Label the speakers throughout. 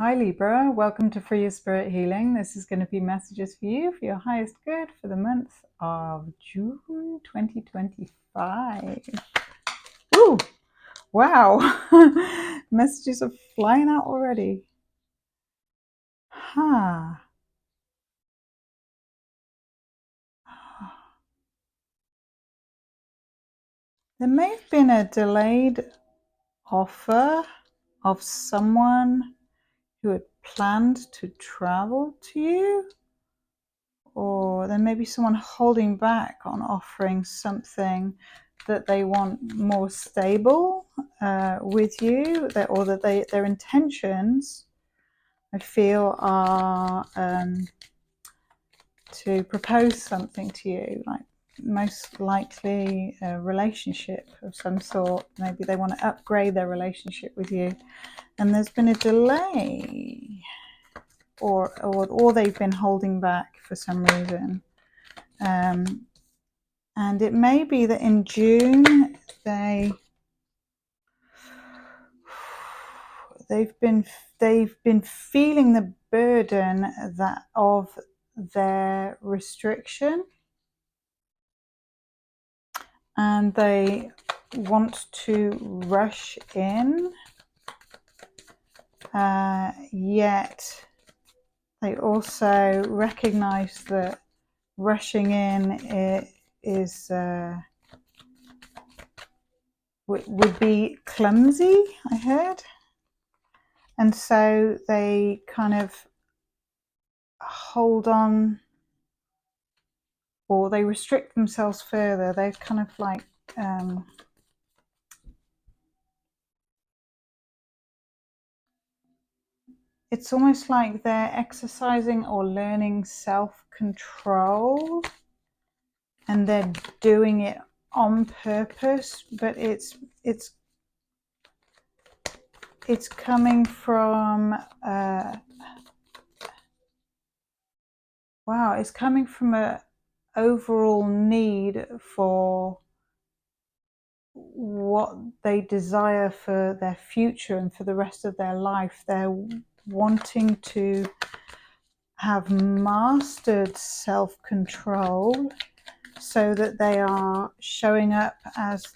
Speaker 1: Hi Libra, welcome to Free Your Spirit Healing. This is going to be messages for you for your highest good for the month of June 2025. Ooh, wow, messages are flying out already. Huh. There may have been a delayed offer of someone who had planned to travel to you, or there may be someone holding back on offering something that they want more stable with you, or that their intentions, I feel, are to propose something to you, like most likely a relationship of some sort. Maybe they want to upgrade their relationship with you, and there's been a delay, or they've been holding back for some reason. And it may be that in June they've been feeling the burden of their restriction, and they want to rush in, yet they also recognize that rushing in would be clumsy, I heard, and so they kind of hold on, or they restrict themselves further. They're kind of like it's almost like they're exercising or learning self-control, and they're doing it on purpose, but it's coming from it's coming from a overall need for what they desire for their future and for the rest of their life. They're wanting to have mastered self-control so that they are showing up as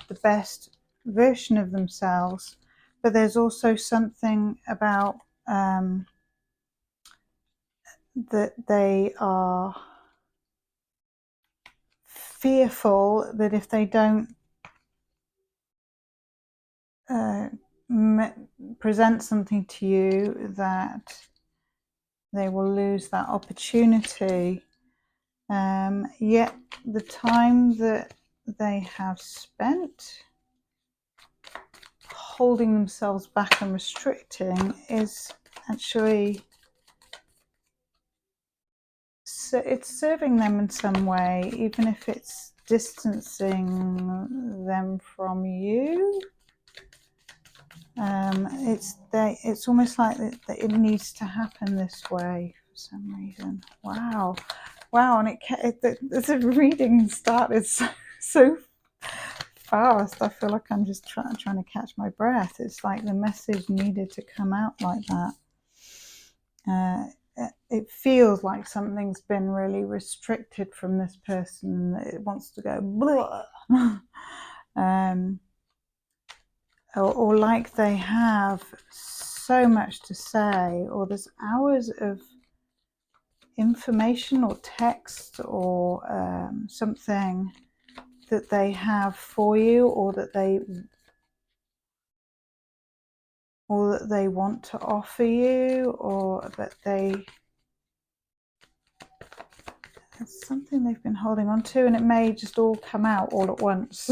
Speaker 1: the best version of themselves. But there's also something about that they are fearful that if they don't present something to you, that they will lose that opportunity. Yet the time that they have spent holding themselves back and restricting is actually, it's serving them in some way, even if it's distancing them from you. It's almost like that it needs to happen this way for some reason. Wow, and the reading started so fast. I feel like I'm just trying to catch my breath. It's like the message needed to come out like that. It feels like something's been really restricted from this person. It wants to go blah. Or like they have so much to say, or there's hours of information or text or something that they have for you, or that they want to offer you, or that it's something they've been holding on to, and it may just all come out all at once.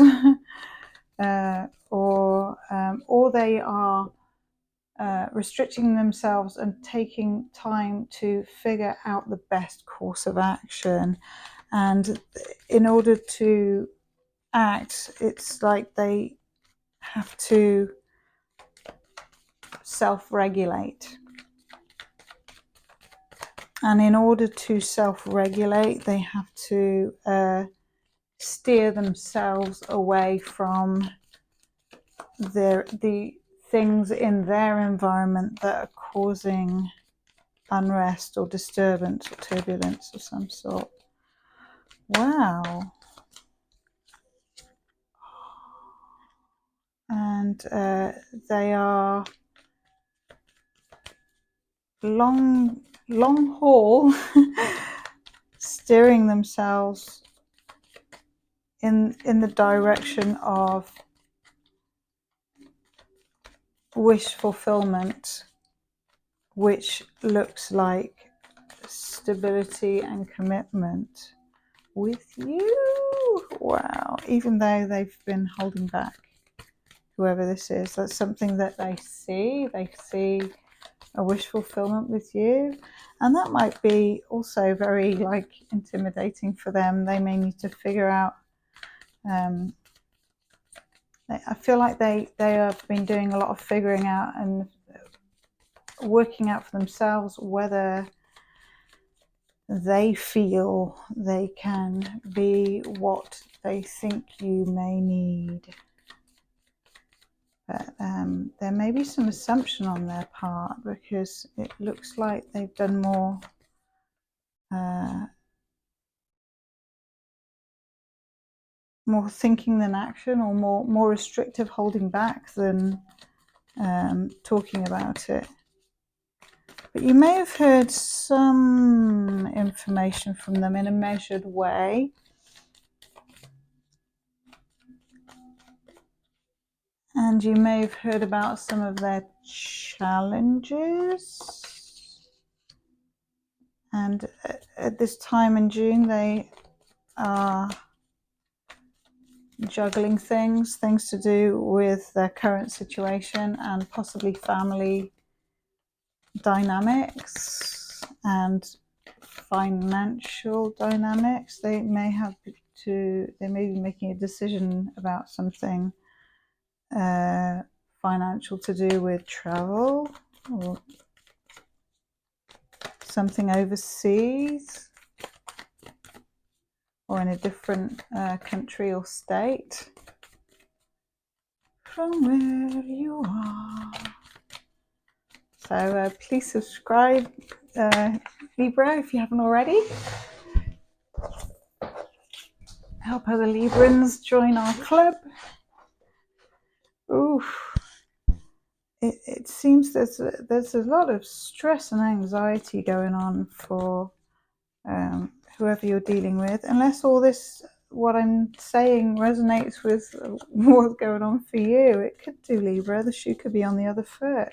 Speaker 1: Or they are restricting themselves and taking time to figure out the best course of action. And in order to act, it's like they have to self-regulate. And in order to self-regulate, they have to steer themselves away from the things in their environment that are causing unrest or disturbance or turbulence of some sort. Wow. And they are long haul steering themselves in the direction of wish fulfillment, which looks like stability and commitment with you. Wow. Even though they've been holding back, whoever this is, that's something that they see. They see a wish fulfillment with you, and that might be also very like intimidating for them. They may need to figure out, I feel like they have been doing a lot of figuring out and working out for themselves whether they feel they can be what they think you may need. But there may be some assumption on their part, because it looks like they've done more more thinking than action, or more restrictive holding back than talking about it. But you may have heard some information from them in a measured way. And you may have heard about some of their challenges. And at this time in June, they are juggling things to do with their current situation and possibly family dynamics and financial dynamics. They may be making a decision about something financial to do with travel or something overseas or in a different country or state from where you are. So please subscribe, Libra, if you haven't already. Help other Librans join our club. Oof. It seems there's a lot of stress and anxiety going on for whoever you're dealing with, unless all this, what I'm saying, resonates with what's going on for you. It could do, Libra. The shoe could be on the other foot.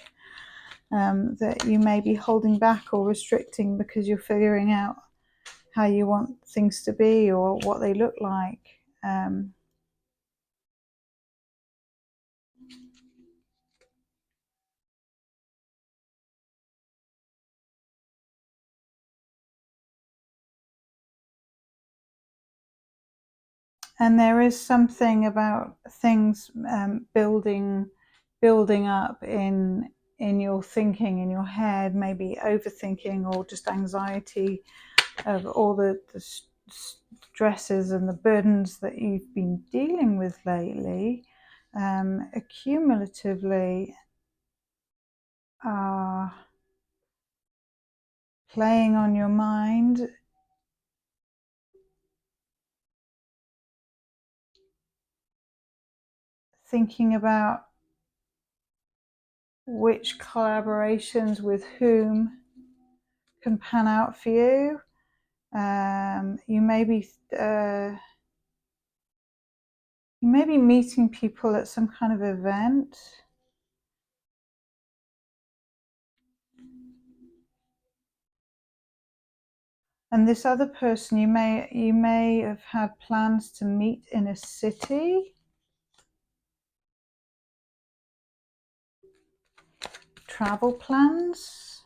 Speaker 1: That you may be holding back or restricting because you're figuring out how you want things to be or what they look like. And there is something about things building up in your thinking, in your head, maybe overthinking or just anxiety of all the stresses and the burdens that you've been dealing with lately, accumulatively are playing on your mind. Thinking about which collaborations with whom can pan out for you. You may be meeting people at some kind of event. And this other person, you may have had plans to meet in a city. Travel plans.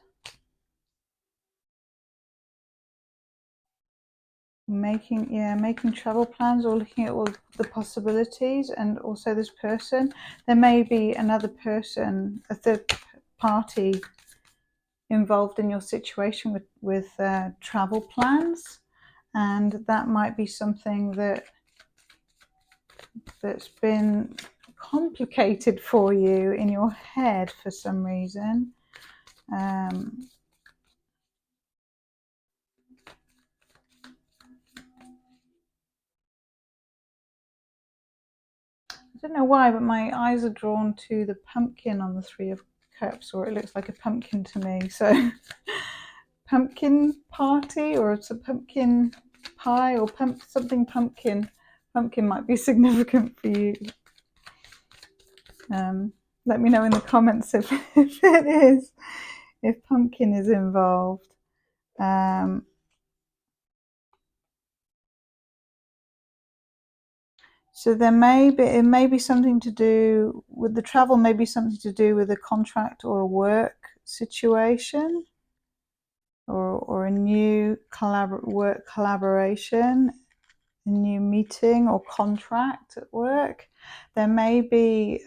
Speaker 1: Making travel plans or looking at all the possibilities. And also this person, there may be another person, a third party involved in your situation with travel plans, and that might be something that's been complicated for you in your head for some reason. I don't know why, but my eyes are drawn to the pumpkin on the Three of Cups, or it looks like a pumpkin to me. So pumpkin party, or it's a pumpkin pie, or something pumpkin. Pumpkin might be significant for you. Let me know in the comments if it is, if pumpkin is involved. So it may be something to do with the travel, maybe something to do with a contract or a work situation, or a new work collaboration, a new meeting or contract at work. There may be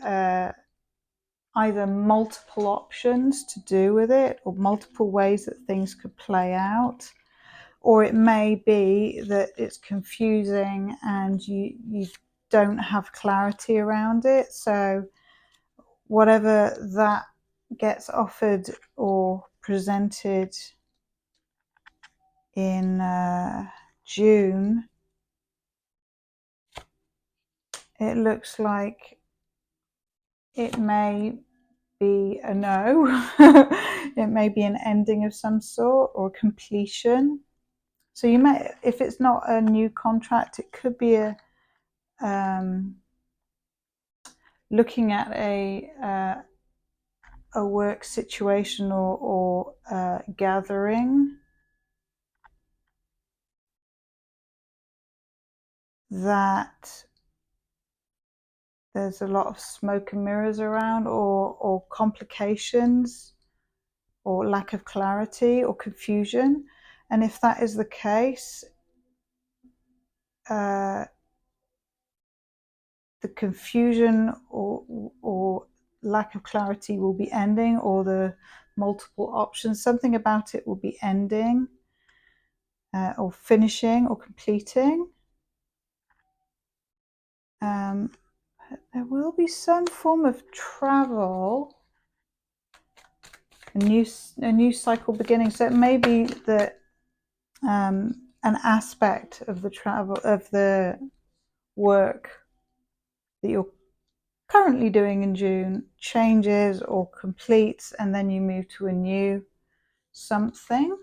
Speaker 1: either multiple options to do with it, or multiple ways that things could play out. Or it may be that it's confusing and you don't have clarity around it. So whatever that gets offered or presented in June, it looks like it may be a no. It may be an ending of some sort, or completion. So you may, if it's not a new contract, it could be a looking at a work situation or gathering that there's a lot of smoke and mirrors around, or complications, or lack of clarity, or confusion. And if that is the case, the confusion or lack of clarity will be ending, or the multiple options, something about it will be ending, or finishing, or completing. There will be some form of travel, a new cycle beginning. So it may be that an aspect of the travel, of the work that you're currently doing in June changes or completes, and then you move to a new something.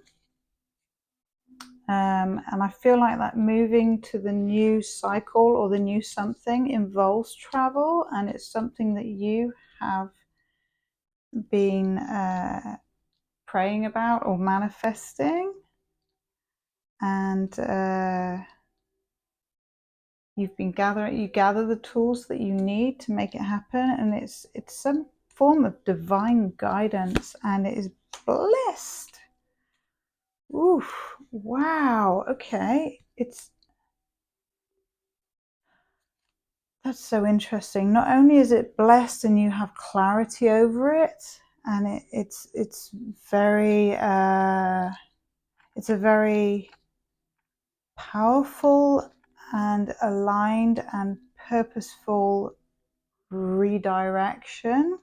Speaker 1: And I feel like that moving to the new cycle or the new something involves travel, and it's something that you have been praying about or manifesting, and you gather the tools that you need to make it happen, and it's some form of divine guidance, and it is blessed. Oof, wow, okay. That's so interesting. Not only is it blessed and you have clarity over it, and it's very it's a very powerful and aligned and purposeful redirection.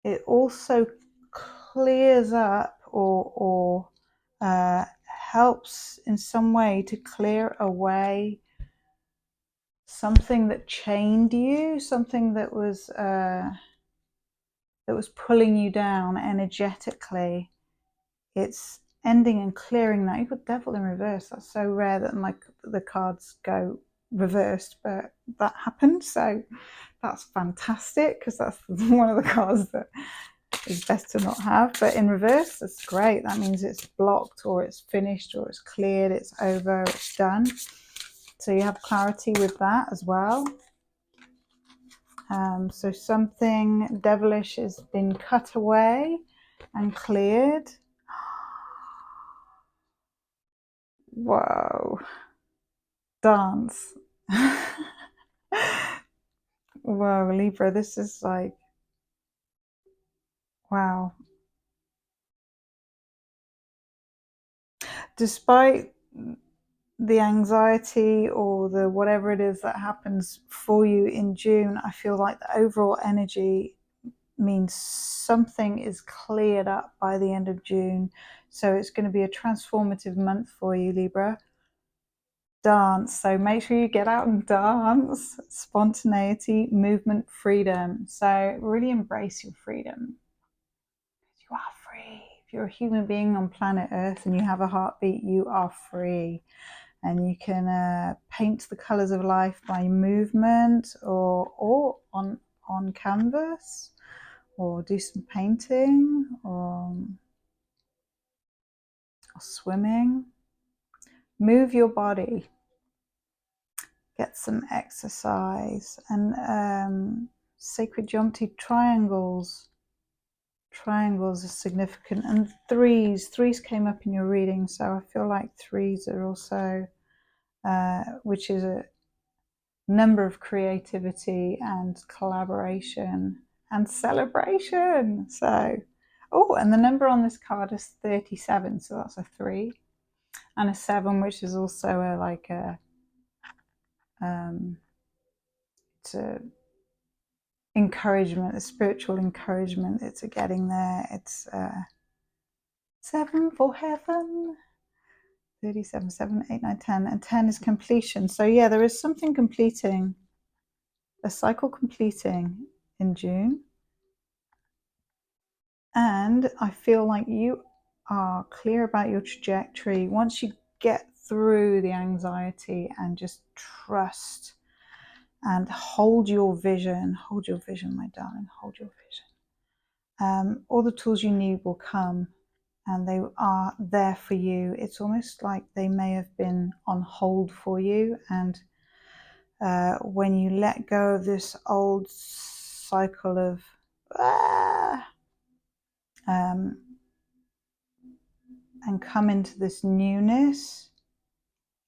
Speaker 1: It also clears up or helps in some way to clear away something that chained you, something that was pulling you down energetically. It's ending and clearing that. You've got Devil in reverse. That's so rare that the cards go reversed, but that happened. So that's fantastic, because that's one of the cards that is best to not have. But in reverse, that's great. That means it's blocked, or it's finished, or it's cleared, it's over, it's done. So you have clarity with that as well. So something devilish has been cut away and cleared. Whoa. Dance. Whoa, Libra, this is like, wow. Despite the anxiety or the whatever it is that happens for you in June, I feel like the overall energy means something is cleared up by the end of June. So it's going to be a transformative month for you, Libra. Dance. So make sure you get out and dance. Spontaneity, movement, freedom. So really embrace your freedom. You are free. If you're a human being on planet Earth and you have a heartbeat, you are free. And you can paint the colors of life by movement or on canvas, or do some painting, or swimming. Move your body, get some exercise, and sacred geometry, triangles are significant, and threes came up in your reading, so I feel like threes are also which is a number of creativity and collaboration and celebration. So, oh, and the number on this card is 37, so that's a 3, and a 7, which is also it's a encouragement, a spiritual encouragement. It's a getting there. It's 7 for heaven. 37, 7, 8, 9, 10, and 10 is completion. So yeah, there is something completing, a cycle completing in June. And I feel like you are clear about your trajectory. Once you get through the anxiety and just trust and hold your vision, my darling, hold your vision. All the tools you need will come, and they are there for you. It's almost like they may have been on hold for you, and when you let go of this old cycle of and come into this newness,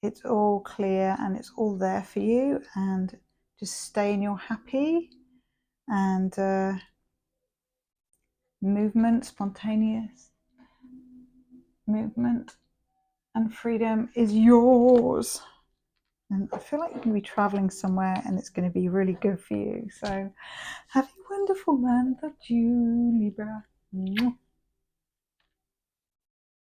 Speaker 1: it's all clear and it's all there for you, and just stay in your happy, and movement, spontaneous movement and freedom is yours. And I feel like you're going to be traveling somewhere and it's going to be really good for you. So have a wonderful month of June, Libra.